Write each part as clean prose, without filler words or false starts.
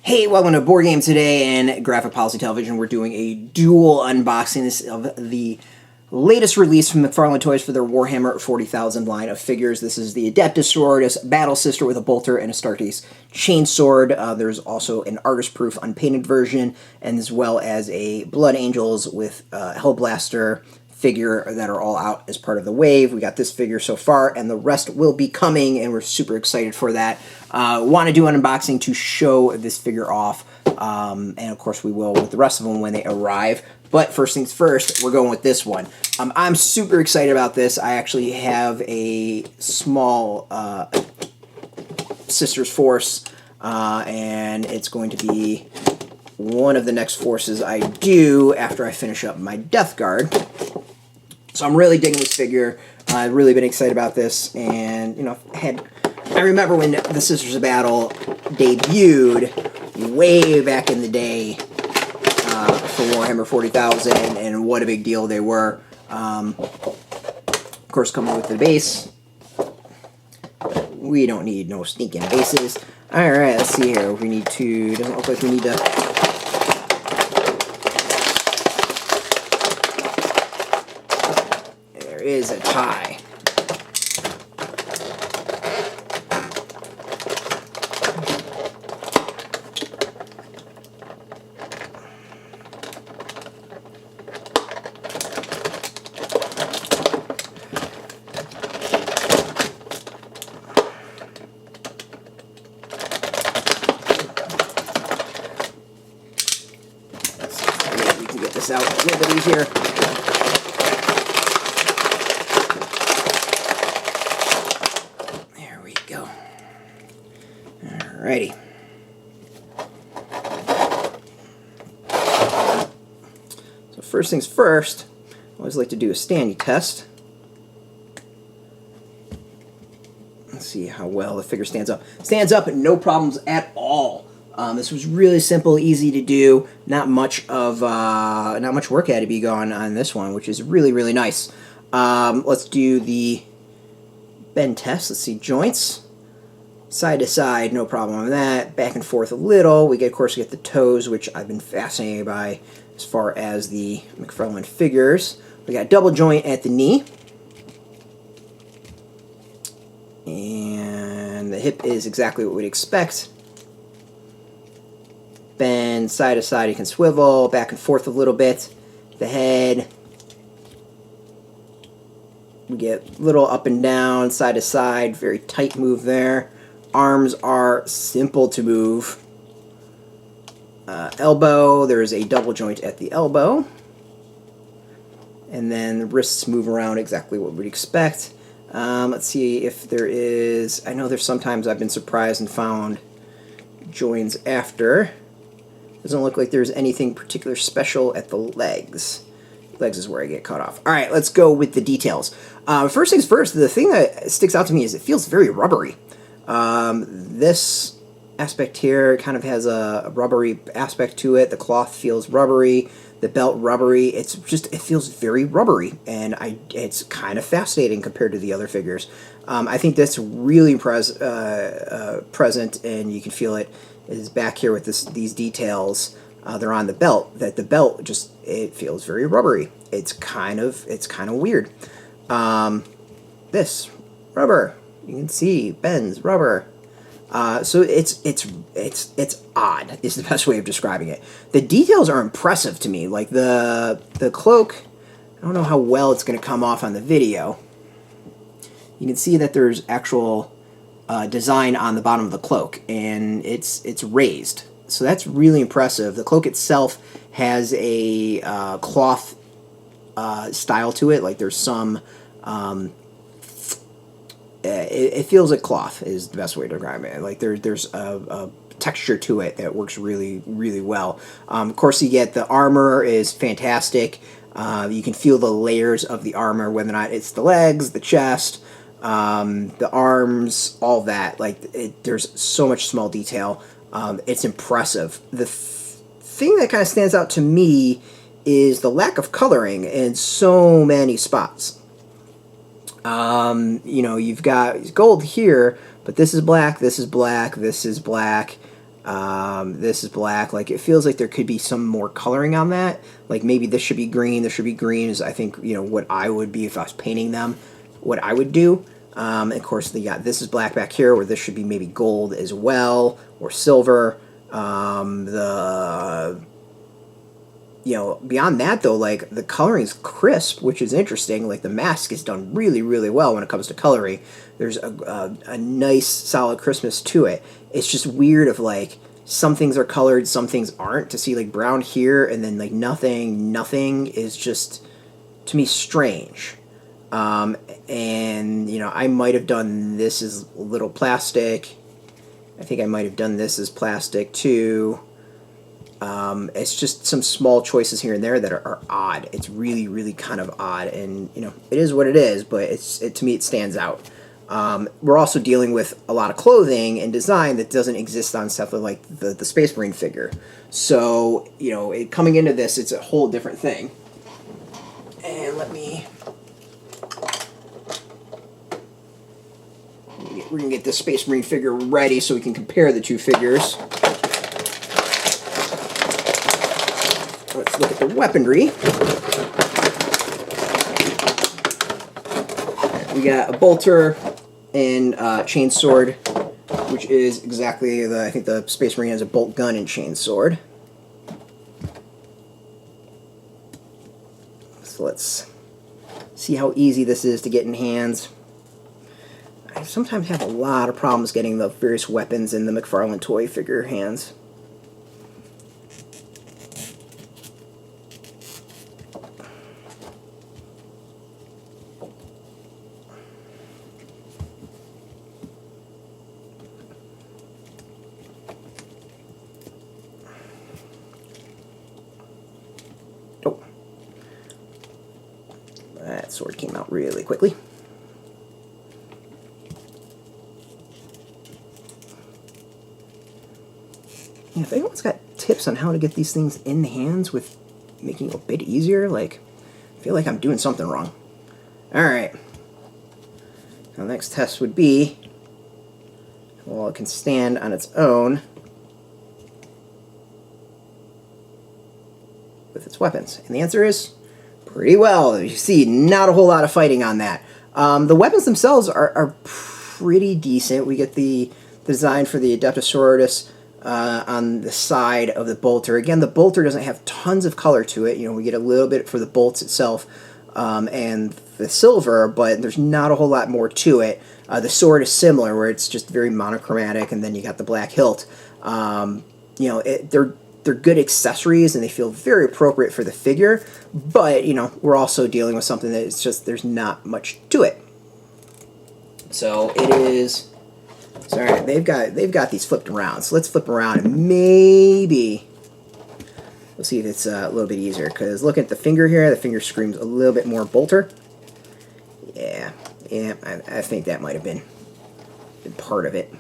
Hey, welcome to Board Game Today and Graphic Policy Television. We're doing a dual unboxing of the latest release from McFarlane Toys for their Warhammer 40,000 line of figures. This is the Adepta Sororitas Battle Sister with a bolter and a Astartes chainsword. There's also an artist-proof unpainted version, and as well as a Blood Angels with Hellblaster figure that are all out as part of the wave. We got this figure so far, and the rest will be coming, and we're super excited for that. Want to do an unboxing to show this figure off, and of course we will with the rest of them when they arrive. But first things first, we're going with this one. I'm super excited about this. I actually have a small Sister's Force, and it's going to be one of the next forces I do after I finish up my Death Guard. So I'm really digging this figure. I've really been excited about this, and you know, I remember when the Sisters of Battle debuted way back in the day for Warhammer 40,000, and what a big deal they were. Of course, coming with the base. We don't need no sneaking bases. All right, let's see here. We need to. Doesn't look like we need to. Is a tie. We can get this out a little bit easier. Alrighty. So first things first, I always like to do a standy test. Let's see how well the figure stands up. Stands up and no problems at all. This was really simple, easy to do. Not much work had to be gone on this one, which is really, really nice. Let's do the bend test. Let's see, joints. Side to side, no problem on that. Back and forth a little. We get, of course, the toes, which I've been fascinated by as far as the McFarlane figures. We got double joint at the knee. And the hip is exactly what we'd expect. Bend side to side, you can swivel, back and forth a little bit. The head, we get little up and down, side to side, very tight move there. Arms are simple to move. Elbow, there is a double joint at the elbow. And then the wrists move around exactly what we'd expect. Let's see if there is... I know there's sometimes I've been surprised and found joins after. Doesn't look like there's anything particular special at the legs. Legs is where I get caught off. All right, let's go with the details. First things first, the thing that sticks out to me is it feels very rubbery. This aspect here kind of has a rubbery aspect to it. The cloth feels rubbery. The belt rubbery. It feels very rubbery, and it's kind of fascinating compared to the other figures. I think that's really present, and you can feel it is back here with these details. They're on the belt. That the belt it feels very rubbery. It's kind of weird. This rubber. You can see bends rubber. So it's odd is the best way of describing it. The details are impressive to me. Like the cloak, I don't know how well it's going to come off on the video. You can see that there's actual design on the bottom of the cloak, and it's raised. So that's really impressive. The cloak itself has a cloth style to it. Like there's some... it feels like cloth is the best way to describe it. Like there's a texture to it that works really, really well. Of course, you get the armor is fantastic. You can feel the layers of the armor, whether or not it's the legs, the chest, the arms, all that. Like there's so much small detail. It's impressive. The thing that kind of stands out to me is the lack of coloring in so many spots. You know, you've got gold here, but this is black, this is black, this is black. This is black. Like, it feels like there could be some more coloring on that. Like, maybe this should be green. This should be green is, I think, you know, what I would be if I was painting them, what I would do. And of course, this is black back here, where this should be maybe gold as well, or silver. You know, beyond that, though, like, the coloring is crisp, which is interesting. Like, the mask is done really, really well when it comes to coloring. There's a nice, solid crispness to it. It's just weird of, like, some things are colored, some things aren't. To see, like, brown here and then, like, nothing is just, to me, strange. And, you know, I might have done this as a little plastic. I think I might have done this as plastic, too. It's just some small choices here and there that are odd. It's really, really kind of odd, and you know, it is what it is. But to me, it stands out. We're also dealing with a lot of clothing and design that doesn't exist on stuff like the Space Marine figure. So you know, coming into this, it's a whole different thing. And we're gonna get this Space Marine figure ready so we can compare the two figures. Let's look at the weaponry. We got a bolter and chainsword, which is exactly I think the Space Marine has a bolt gun and chainsword. So let's see how easy this is to get in hands. I sometimes have a lot of problems getting the various weapons in the McFarlane toy figure hands. That sword came out really quickly. Yeah, if anyone's got tips on how to get these things in the hands with making it a bit easier, like, I feel like I'm doing something wrong. Alright. Now the next test would be, well, it can stand on its own with its weapons. And the answer is pretty well. You see, not a whole lot of fighting on that. The weapons themselves are pretty decent. We get the design for the Adepta Sororitas on the side of the bolter. Again, the bolter doesn't have tons of color to it. You know, we get a little bit for the bolts itself and the silver, but there's not a whole lot more to it. The sword is similar, where it's just very monochromatic, and then you got the black hilt. You know, they're good accessories, and they feel very appropriate for the figure, but, you know, we're also dealing with something that it's just, there's not much to it. So it is, sorry, they've got these flipped around, so let's flip around, and maybe we'll see if it's a little bit easier, because looking at the finger here, the finger screams a little bit more bolter. Yeah, I think that might have been part of it.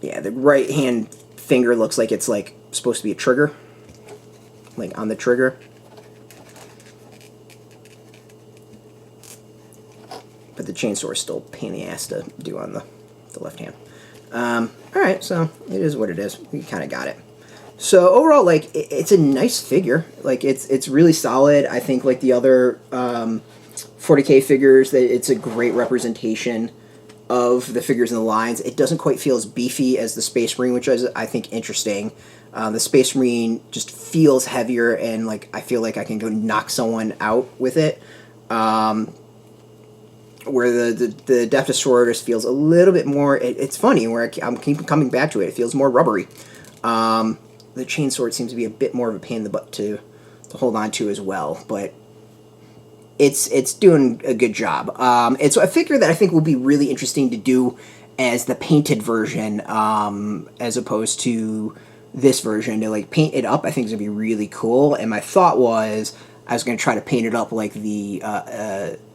Yeah, the right hand finger looks like it's like supposed to be a trigger, like on the trigger. But the chainsaw is still a pain in the ass to do on the left hand. Alright, so it is what it is. We kind of got it. So overall, like, it's a nice figure. Like, it's really solid. I think, like the other 40K figures, that it's a great representation of the figures in the lines. It doesn't quite feel as beefy as the Space Marine, which is, I think, interesting. The Space Marine just feels heavier, and like I feel like I can go knock someone out with it. Where the Adepta Sororitas feels a little bit more. It's funny where I'm keep coming back to it. It feels more rubbery. The chainsword seems to be a bit more of a pain in the butt to hold on to as well, but it's doing a good job. It's a figure that I think will be really interesting to do as the painted version, as opposed to this version. To like paint it up, I think is gonna be really cool. And my thought was I was gonna try to paint it up like the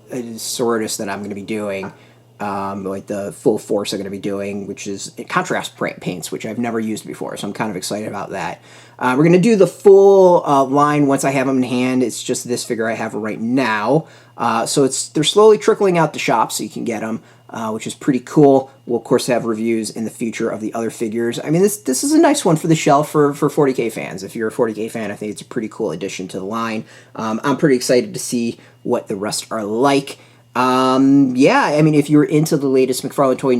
Sororitas that I'm gonna be doing, like the full force I'm going to be doing, which is contrast paints, which I've never used before, so I'm kind of excited about that. We're going to do the full line once I have them in hand. It's just this figure I have right now. So they're slowly trickling out the shop so you can get them, which is pretty cool. We'll, of course, have reviews in the future of the other figures. I mean, this is a nice one for the shelf for 40K fans. If you're a 40K fan, I think it's a pretty cool addition to the line. I'm pretty excited to see what the rest are like. Yeah, I mean, if you're into the latest McFarlane toy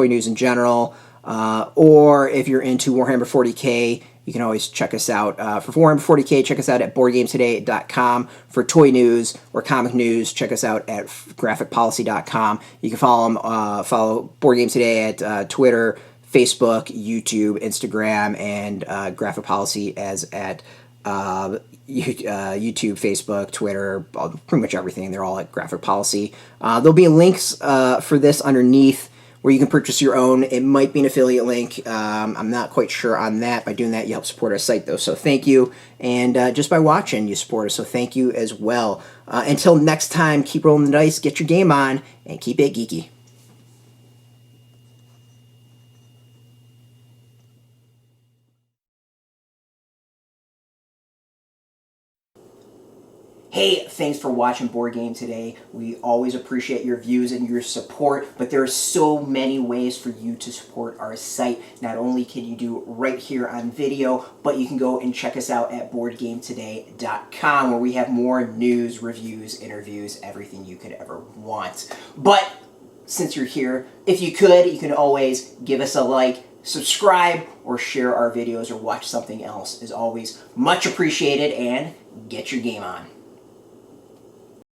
news in general, or if you're into Warhammer 40K, you can always check us out. For Warhammer 40K, check us out at boardgametoday.com. For toy news or comic news, check us out at graphicpolicy.com. You can follow Board Game Today at Twitter, Facebook, YouTube, Instagram, and Graphic Policy as at YouTube, Facebook, Twitter, pretty much everything. They're all at Graphic Policy. There'll be links for this underneath where you can purchase your own. It might be an affiliate link. I'm not quite sure on that. By doing that, you help support our site, though, so thank you. And just by watching, you support us, so thank you as well. Until next time, keep rolling the dice, get your game on, and keep it geeky. Hey, thanks for watching Board Game Today. We always appreciate your views and your support, but there are so many ways for you to support our site. Not only can you do it right here on video, but you can go and check us out at boardgametoday.com, where we have more news, reviews, interviews, everything you could ever want. But since you're here, if you could, you can always give us a like, subscribe, or share our videos or watch something else. Is always much appreciated, and get your game on.